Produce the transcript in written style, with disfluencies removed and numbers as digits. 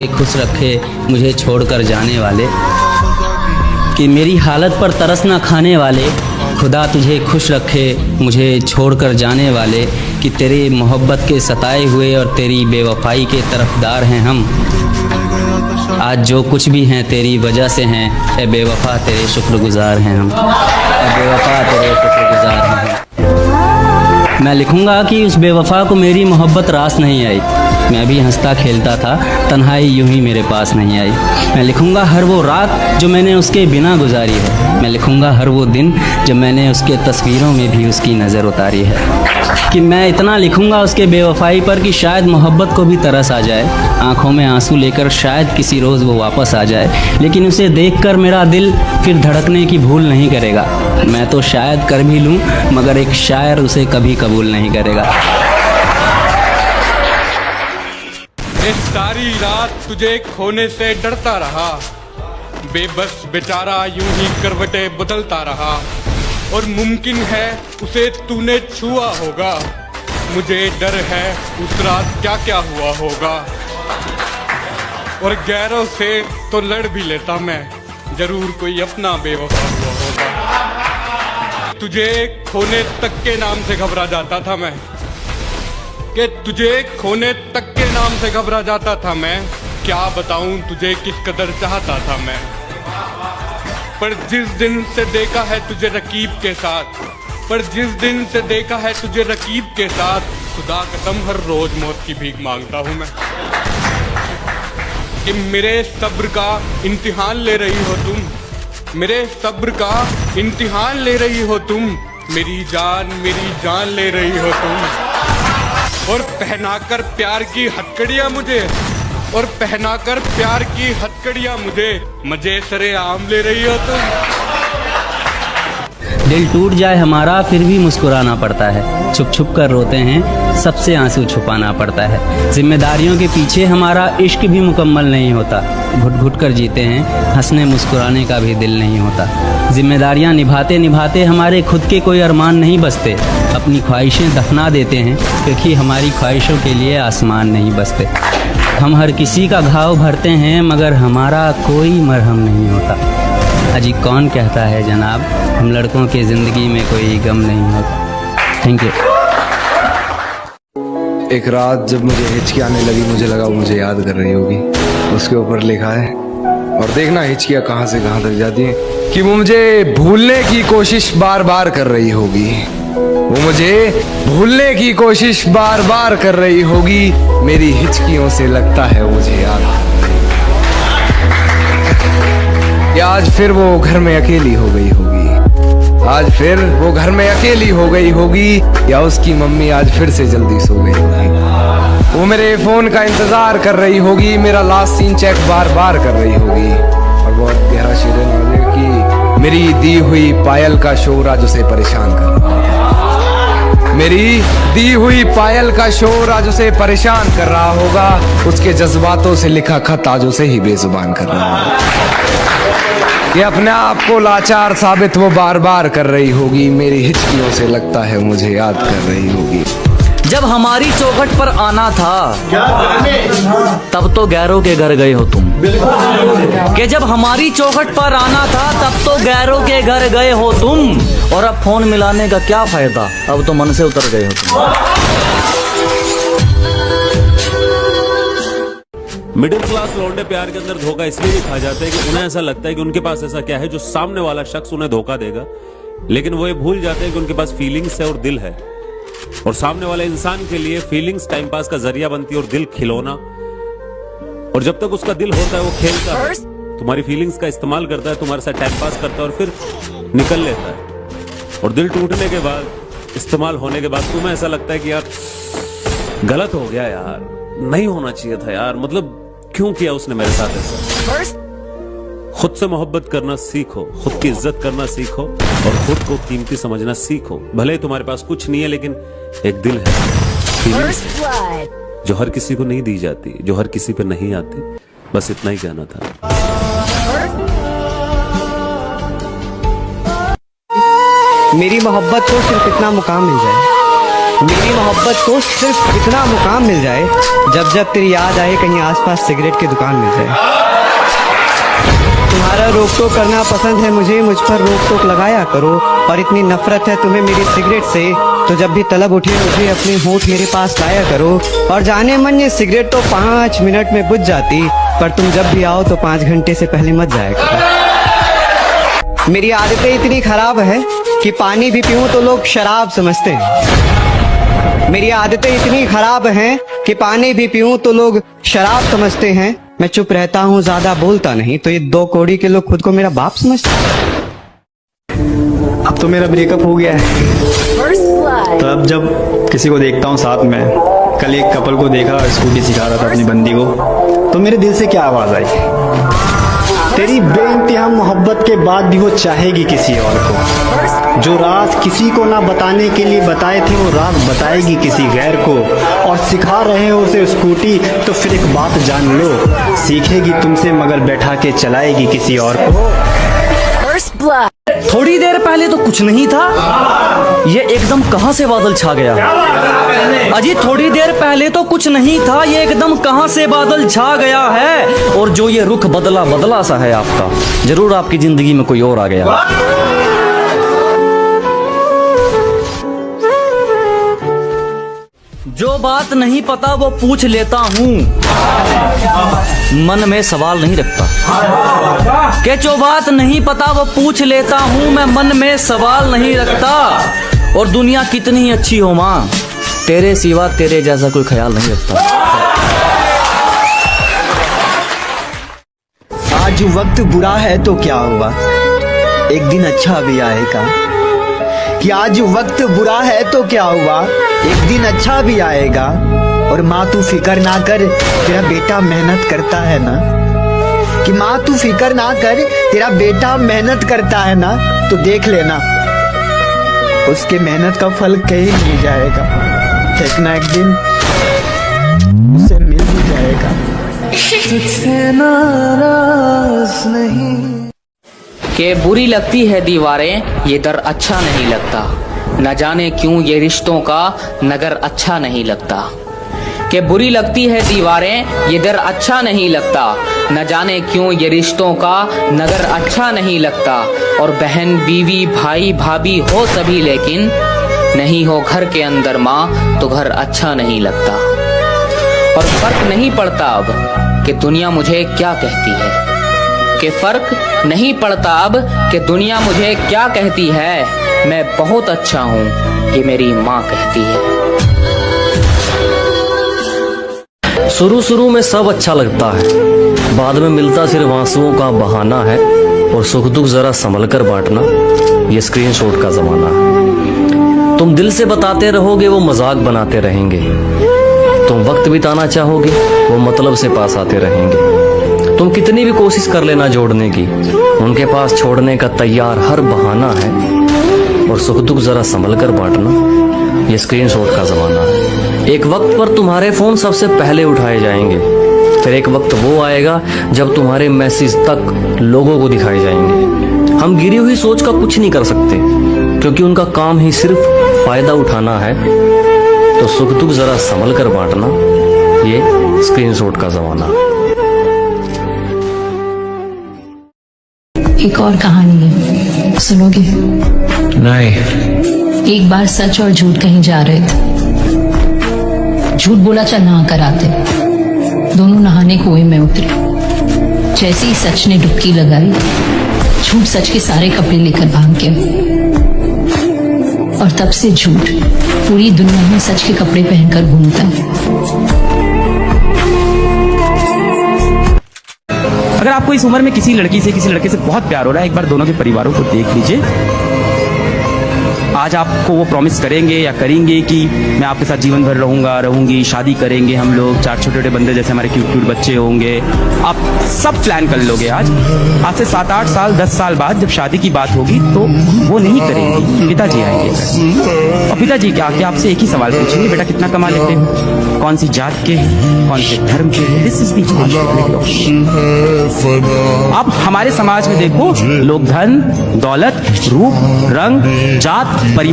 खुश रखे मुझे छोड़कर जाने वाले, कि मेरी हालत पर तरस ना खाने वाले। खुदा तुझे खुश रखे मुझे छोड़कर जाने वाले, कि तेरे मोहब्बत के सताए हुए और तेरी बेवफाई के तरफदार हैं हम। आज जो कुछ भी हैं तेरी वजह से हैं, ए बेवफा तेरे शुक्रगुजार हैं हम। ए बेवफा तेरे शुक्रगुजार हैं हम। मैं लिखूँगा कि उस बेवफा को मेरी मोहब्बत रास नहीं आई। मैं भी हंसता खेलता था, तन्हाई यूं ही मेरे पास नहीं आई। मैं लिखूँगा हर वो रात जो मैंने उसके बिना गुजारी है। मैं लिखूँगा हर वो दिन जब मैंने उसके तस्वीरों में भी उसकी नज़र उतारी है। कि मैं इतना लिखूँगा उसके बेवफाई पर कि शायद मोहब्बत को भी तरस आ जाए, आँखों में आंसू लेकर शायद किसी रोज़ वो वापस आ जाए। लेकिन उसे देखकर मेरा दिल फिर धड़कने की भूल नहीं करेगा। मैं तो शायद कर भी लूँ, मगर एक शायर उसे कभी कबूल नहीं करेगा। इस सारी रात तुझे खोने से डरता रहा, बेबस बेचारा यूं ही करवटें बदलता रहा। और मुमकिन है उसे तूने छुआ होगा, मुझे डर है उस रात क्या क्या हुआ होगा। और गैरों से तो लड़ भी लेता मैं, जरूर कोई अपना बेवफा हुआ होगा। तुझे खोने तक के नाम से घबरा जाता था मैं, कि तुझे खोने तक के नाम से घबरा जाता था मैं। क्या बताऊं तुझे किस कदर चाहता था मैं। पर जिस दिन से देखा है तुझे रकीब के साथ, पर जिस दिन से देखा है तुझे रकीब के साथ, खुदा कसम हर रोज मौत की भीख मांगता हूं मैं। कि मेरे सब्र का इम्तिहान ले रही हो तुम, मेरे सब्र का इम्तिहान ले रही हो तुम। मेरी जान ले रही हो तुम। और पहनाकर प्यार की हथकड़ियां मुझे, और पहनाकर प्यार की हथकड़ियां मुझे मजे सरे आम ले रही हो तुम। दिल टूट जाए हमारा फिर भी मुस्कुराना पड़ता है, छुप छुप कर रोते हैं सबसे आंसू छुपाना पड़ता है। जिम्मेदारियों के पीछे हमारा इश्क भी मुकम्मल नहीं होता, घुट घुट कर जीते हैं, हंसने मुस्कुराने का भी दिल नहीं होता। जिम्मेदारियां निभाते निभाते हमारे खुद के कोई अरमान नहीं बसते, अपनी ख्वाहिशें दफना देते हैं क्योंकि हमारी ख्वाहिशों के लिए आसमान नहीं बसते। हम हर किसी का घाव भरते हैं मगर हमारा कोई मरहम नहीं होता। अजी कौन कहता है जनाब, हम लड़कों की ज़िंदगी में कोई गम नहीं होता। Thank you. एक रात जब मुझे हिचकी आने लगी, मुझे लगा वो मुझे याद कर रही होगी। उसके ऊपर लिखा है, और देखना हिचकियाँ कहाँ से कहाँ तक जाती हैं, कि वो मुझे भूलने की कोशिश बार बार कर रही होगी। वो मुझे भूलने की कोशिश बार बार कर रही होगी। मेरी हिचकियों से लगता है मुझे याद। या आज फिर वो घर में अकेली हो गई होगी, आज फिर वो घर में अकेली हो गई होगी, या उसकी मम्मी आज फिर से जल्दी सो गई होगी। वो मेरे फोन का इंतजार कर रही होगी, मेरा लास्ट सीन चेक बार बार कर रही होगी। और बहुत गहरा शेर है कि मेरी दी हुई पायल का शोर आज उसे परेशान कर रहा है। मेरी दी हुई पायल का शोर आज उसे परेशान कर रहा होगा। उसके जज्बातों से लिखा खत आज उसे ही बेजुबान कर रहा होगा। ये अपने आप को लाचार साबित वो बार बार कर रही होगी। मेरी हिचकियों से लगता है मुझे याद कर रही होगी। जब हमारी चौखट पर आना था तब तो गैरों के घर गए हो तुम, कि जब हमारी चौखट पर आना था तब तो गैरों के घर गए हो तुम। और अब फोन मिलाने का क्या फायदा, अब तो मन से उतर गए हो तुम। मिडिल क्लास लौंडे प्यार के अंदर धोखा इसलिए भी खा जाते हैं कि उन्हें ऐसा लगता है कि उनके पास ऐसा क्या है जो सामने वाला शख्स उन्हें धोखा देगा, लेकिन वो ये भूल जाते हैं कि उनके पास फीलिंग्स है और दिल है। और सामने वाले इंसान के लिए फीलिंग्स टाइम पास का जरिया बनती है और दिल खिलौना। और जब तक उसका दिल होता है वो खेलता है, तुम्हारी फीलिंग्स का इस्तेमाल करता है, तुम्हारे साथ टाइम पास करता है और फिर निकल लेता है। और दिल टूटने के बाद, इस्तेमाल होने के बाद तुम्हें ऐसा लगता है कि यार गलत हो गया यार, नहीं होना चाहिए था यार, मतलब क्यों किया उसने मेरे साथ ऐसा। खुद से मोहब्बत करना सीखो, खुद की इज्जत करना सीखो और खुद को कीमती समझना सीखो। भले ही तुम्हारे पास कुछ नहीं है लेकिन एक दिल है, फीलिंग्स है, जो हर किसी को नहीं दी जाती, जो हर किसी पे नहीं आती। बस इतना ही कहना था। मेरी मोहब्बत को सिर्फ इतना मुकाम मिल जाए मेरी मोहब्बत को सिर्फ इतना मुकाम मिल जाए, जब जब तेरी याद आए कहीं आसपास सिगरेट की दुकान मिल जाए। तुम्हारा रोक टोक करना पसंद है मुझे, मुझ पर रोक टोक लगाया करो। और इतनी नफरत है तुम्हें मेरी सिगरेट से, तो जब भी तलब उठे मुझे अपने होठ मेरे पास लाया करो। और जाने मन ये सिगरेट तो 5 मिनट में बुझ जाती, पर तुम जब भी आओ तो 5 घंटे से पहले मत जाया करो। मेरी आदतें इतनी खराब है कि पानी भी पीऊं तो लोग शराब समझते हैं। मेरी आदतें इतनी खराब हैं कि पानी भी पीऊं तो लोग शराब समझते हैं। मैं चुप रहता हूँ, ज्यादा बोलता नहीं, तो ये 2 कौड़ी के लोग खुद को मेरा बाप समझते हैं। अब तो मेरा ब्रेकअप हो गया है, तो अब जब किसी को देखता हूँ साथ में, कल एक कपल को देखा स्कूटी सिखा रहा था अपनी बंदी को, तो मेरे दिल से क्या आवाज आई, तेरी बेइंतहा मोहब्बत के बाद भी वो चाहेगी किसी और को। जो राज किसी को ना बताने के लिए बताए थे, वो राज बताएगी किसी गैर को। और सिखा रहे हो उसे स्कूटी, तो फिर एक बात जान लो, सीखेगी तुमसे मगर बैठा के चलाएगी किसी और को। थोड़ी देर पहले तो कुछ नहीं था, ये एकदम कहां से बादल छा गया। अजी थोड़ी देर पहले तो कुछ नहीं था, ये एकदम कहां से बादल छा गया है। और जो ये रुख बदला बदला सा है आपका, जरूर आपकी जिंदगी में कोई और आ गया। जो बात नहीं पता वो पूछ लेता हूँ, मन में सवाल नहीं रखता। कि जो बात नहीं पता वो पूछ लेता हूँ, मैं मन में सवाल नहीं रखता। और दुनिया कितनी अच्छी हो माँ, तेरे सिवा तेरे जैसा कोई ख्याल नहीं रखता। आज वक्त बुरा है तो क्या हुआ, एक दिन अच्छा भी आएगा। कि आज वक्त बुरा है तो क्या हुआ, एक दिन अच्छा भी आएगा। और माँ तू फिक्र ना कर, तेरा बेटा मेहनत करता है ना। कि माँ तू फिक्र ना कर, तेरा बेटा मेहनत करता है ना। तो देख लेना, उसके मेहनत का फल कहीं नहीं जाएगा, एक ना एक दिन उसे मिल भी जाएगा। नाराज नहीं के बुरी लगती है दीवारें, ये दर अच्छा नहीं लगता। न जाने क्यों ये रिश्तों का नगर अच्छा नहीं लगता। कि बुरी लगती है दीवारें, ये दर अच्छा नहीं लगता। न जाने क्यों ये रिश्तों का नगर अच्छा नहीं लगता। और बहन बीवी भाई भाभी हो सभी, लेकिन नहीं हो घर के अंदर माँ तो घर अच्छा नहीं लगता। और फर्क नहीं पड़ता अब कि दुनिया मुझे क्या कहती है। कि फर्क नहीं पड़ता अब कि दुनिया मुझे क्या कहती है। मैं बहुत अच्छा हूँ, ये मेरी माँ कहती है। शुरू में सब अच्छा लगता है, बाद में मिलता सिर्फ आंसुओं का बहाना है। और सुख दुख जरा संभल कर बांटना, ये स्क्रीनशॉट का जमाना है। तुम दिल से बताते रहोगे, वो मजाक बनाते रहेंगे। तुम वक्त बिताना चाहोगे, वो मतलब से पास आते रहेंगे। तुम कितनी भी कोशिश कर लेना जोड़ने की, उनके पास छोड़ने का तैयार हर बहाना है। और सुख दुख जरा संभल कर बांटना, ये स्क्रीनशॉट का जमाना है। एक वक्त पर तुम्हारे फोन सबसे पहले उठाए जाएंगे, फिर एक वक्त वो आएगा जब तुम्हारे मैसेज तक लोगों को दिखाए जाएंगे। हम गिरी हुई सोच का कुछ नहीं कर सकते, क्योंकि उनका काम ही सिर्फ फायदा उठाना है। तो सुख दुख जरा संभल कर बांटना, ये स्क्रीनशॉट का जमाना है। एक और कहानी है, सुनोगे? नहीं। एक बार सच और झूठ कहीं जा रहे थे। झूठ बोला चल नहा कर आते। दोनों नहाने कुएं में उतरे। जैसे ही सच ने डुबकी लगाई, झूठ सच के सारे कपड़े लेकर भाग गया। और तब से झूठ पूरी दुनिया में सच के कपड़े पहनकर घूमता है। अगर आपको इस उम्र में किसी लड़की से किसी लड़के से बहुत प्यार हो रहा है, एक बार दोनों के परिवारों को देख लीजिए। आज आपको वो प्रॉमिस करेंगे या करेंगे कि मैं आपके साथ जीवन भर रहूंगी, शादी करेंगे हम लोग, 4 छोटे-छोटे बंदे जैसे हमारे क्यूट बच्चे होंगे। आप सब प्लान कर लोगे। आज से 7-8 साल 10 साल बाद जब शादी की बात होगी तो वो नहीं करेंगे, पिताजी आएंगे। और पिताजी क्या आपसे एक ही सवाल पूछेंगे, बेटा कितना कमा लेते हैं, कौन सी जात के, कौन से धर्म के। दिस इज आप हमारे समाज में देखो, लोग धन दौलत रूप रंग जात परिवार